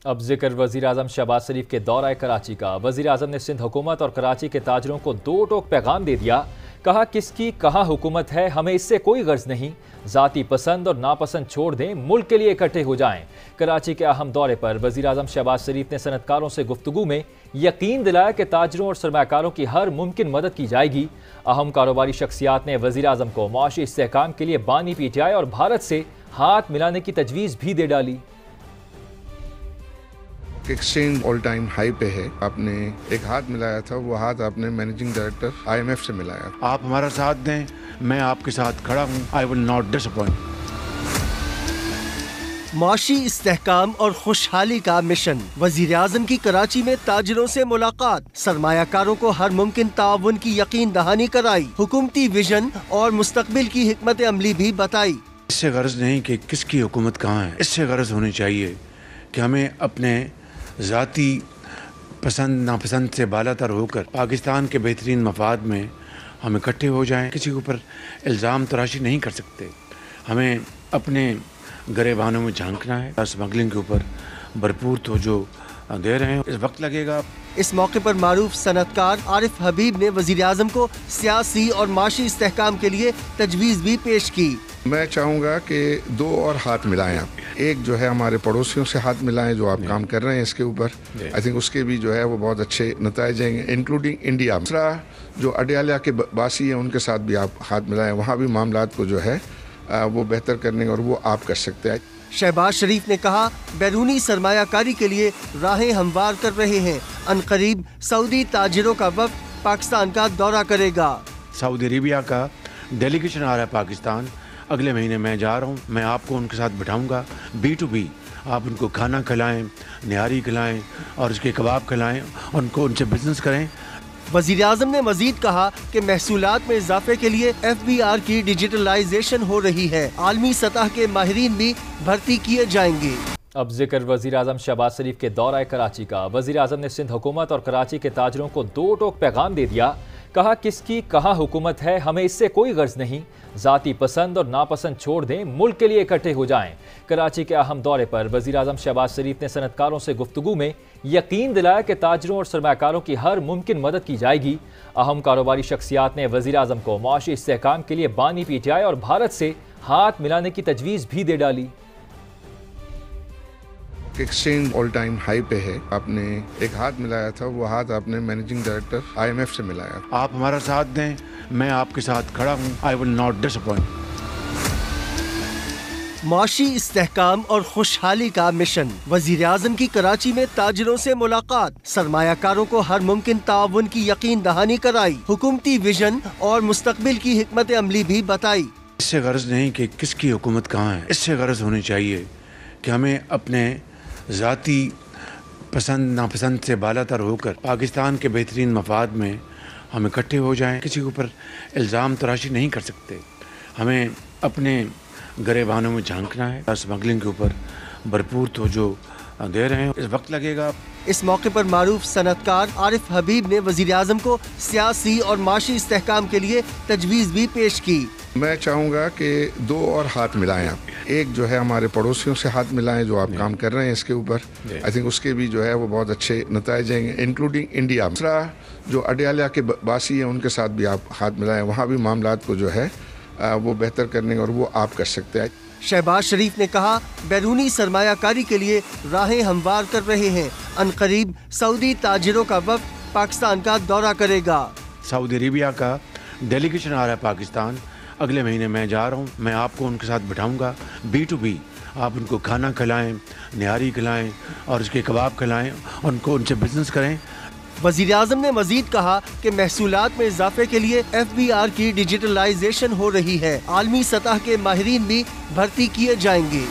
اب ذکر وزیر اعظم شہباز شریف کے دورہ کراچی کا۔ وزیر اعظم نے سندھ حکومت اور کراچی کے تاجروں کو دو ٹوک پیغام دے دیا۔ کہا کس کی کہاں حکومت ہے، ہمیں اس سے کوئی غرض نہیں، ذاتی پسند اور ناپسند چھوڑ دیں، ملک کے لیے اکٹھے ہو جائیں۔ کراچی کے اہم دورے پر وزیر اعظم شہباز شریف نے صنعت کاروں سے گفتگو میں یقین دلایا کہ تاجروں اور سرمایہ کاروں کی ہر ممکن مدد کی جائے گی۔ اہم کاروباری شخصیات نے وزیر اعظم کو معاشی استحکام کے لیے بانی پی ٹی آئی اور بھارت سے ہاتھ ملانے کی تجویز بھی دے ڈالی۔ ایکسچینج آل ٹائم ہائی پہ ہے۔ آپ نے ایک ہاتھ ملایا تھا، وہ ہاتھ آپ نے مینیجنگ ڈائریکٹر IMF سے ملایا۔ آپ ہمارا ساتھ دیں، میں آپ کے ساتھ کھڑا ہوں۔ I will not disappoint۔ معاشی استحکام اور خوشحالی کا مشن۔ وزیر اعظم کی کراچی میں تاجروں سے ملاقات، سرمایہ کاروں کو ہر ممکن تعاون کی یقین دہانی کرائی، حکومتی ویژن اور مستقبل کی حکمت عملی بھی بتائی۔ اس سے غرض نہیں کہ کس کی حکومت کہاں ہے، اس سے غرض ہونی چاہیے کہ ہمیں اپنے ذاتی پسند ناپسند سے بالا تر ہو کر پاکستان کے بہترین مفاد میں ہم اکٹھے ہو جائیں۔ کسی کے اوپر الزام تراشی نہیں کر سکتے، ہمیں اپنے گریبانوں میں جھانکنا ہے۔ اسمگلنگ کے اوپر بھرپور توجہ دے رہے ہیں، اس وقت لگے گا۔ اس موقع پر معروف صنعت کار عارف حبیب نے وزیر اعظم کو سیاسی اور معاشی استحکام کے لیے تجویز بھی پیش کی۔ میں چاہوں گا کہ دو اور ہاتھ ملائیں آپ، ایک جو ہے ہمارے پڑوسیوں سے ہاتھ ملائیں جو آپ کام کر رہے ہیں اس کے اوپر، آئی تھنک اس کے بھی جو ہے وہ بہت اچھے نتائج آئیں گے انکلوڈنگ انڈیا۔ دوسرا جو اڈیالہ کے باسی ہیں ان کے ساتھ بھی آپ ہاتھ ملائیں، وہاں بھی معاملات کو جو ہے وہ بہتر کرنے اور وہ آپ کر سکتے ہیں۔ شہباز شریف نے کہا بیرونی سرمایہ کاری کے لیے راہیں ہموار کر رہے ہیں، عنقریب سعودی تاجروں کا وفد پاکستان کا دورہ کرے گا۔ سعودی عربیہ کا ڈیلیگیشن آ رہا ہے پاکستان، اگلے مہینے میں جا رہا ہوں، میں آپ کو ان کے ساتھ بٹھاؤں گا B2B۔ آپ ان کو کھانا کھلائیں، نہاری کھلائیں اور اس کے کباب کھلائیں، اور ان سے بزنس کریں۔ وزیر اعظم نے مزید کہا کہ محصولات میں اضافے کے لیے FBR کی ڈیجیٹلائزیشن ہو رہی ہے، عالمی سطح کے ماہرین بھی بھرتی کیے جائیں گے۔ اب ذکر وزیر اعظم شہباز شریف کے دورہ کراچی کا۔ وزیر اعظم نے سندھ حکومت اور کراچی کے تاجروں کو دو ٹوک پیغام دے دیا۔ کہا کس کی کہاں حکومت ہے، ہمیں اس سے کوئی غرض نہیں، ذاتی پسند اور ناپسند چھوڑ دیں، ملک کے لیے اکٹھے ہو جائیں۔ کراچی کے اہم دورے پر وزیر اعظم شہباز شریف نے صنعت کاروں سے گفتگو میں یقین دلایا کہ تاجروں اور سرمایہ کاروں کی ہر ممکن مدد کی جائے گی۔ اہم کاروباری شخصیات نے وزیر اعظم کو معاشی استحکام کے لیے بانی پی ٹی آئی اور بھارت سے ہاتھ ملانے کی تجویز بھی دے ڈالی۔ ایکسچینج آل ٹائم ہائی پہ ہے۔ آپ نے ایک ہاتھ ملایا تھا، وہ ہاتھ آپ نے مینیجنگ ڈائریکٹر IMF سے ملایا۔ آپ ہمارا ساتھ دیں، میں آپ کے ساتھ کھڑا ہوں۔ I will not disappoint۔ معاشی استحکام اور خوشحالی کا مشن۔ وزیر اعظم کی کراچی میں تاجروں سے ملاقات، سرمایہ کاروں کو ہر ممکن تعاون کی یقین دہانی کرائی، حکومتی ویژن اور مستقبل کی حکمت عملی بھی بتائی۔ اس سے غرض نہیں کہ کس کی حکومت کہاں ہے، اس سے غرض ہونی چاہیے کہ ہمیں اپنے ذاتی پسند ناپسند سے بالا تر ہو کر پاکستان کے بہترین مفاد میں ہم اکٹھے ہو جائیں۔ کسی کے اوپر الزام تراشی نہیں کر سکتے، ہمیں اپنے گریبانوں میں جھانکنا ہے۔ اسمگلنگ کے اوپر بھرپور توجہ دے رہے ہیں، اس وقت لگے گا۔ اس موقع پر معروف صنعت کار عارف حبیب نے وزیر اعظم کو سیاسی اور معاشی استحکام کے لیے تجویز بھی پیش کی۔ میں چاہوں گا کہ دو اور ہاتھ ملائیں آپ، ایک جو ہے ہمارے پڑوسیوں سے ہاتھ ملائیں جو آپ کام کر رہے ہیں اس کے اوپر، آئی تھنک اس کے بھی جو ہے وہ بہت اچھے نتائج آئیں گے انکلوڈنگ انڈیا۔ دوسرا جو اڈیالہ کے باسی ہیں ان کے ساتھ بھی آپ ہاتھ ملائیں، وہاں بھی معاملات کو جو ہے وہ بہتر کرنے اور وہ آپ کر سکتے ہیں۔ شہباز شریف نے کہا بیرونی سرمایہ کاری کے لیے راہیں ہموار کر رہے ہیں، عنقریب سعودی تاجروں کا وفد پاکستان کا دورہ کرے گا۔ سعودی عربیہ کا ڈیلیگیشن آ رہا ہے پاکستان، اگلے مہینے میں جا رہا ہوں، میں آپ کو ان کے ساتھ بٹھاؤں گا B2B۔ آپ ان کو کھانا کھلائیں، نہاری کھلائیں اور اس کے کباب کھلائیں، اور ان سے بزنس کریں۔ وزیر اعظم نے مزید کہا کہ محصولات میں اضافے کے لیے FBR کی ڈیجیٹلائزیشن ہو رہی ہے، عالمی سطح کے ماہرین بھی بھرتی کیے جائیں گے۔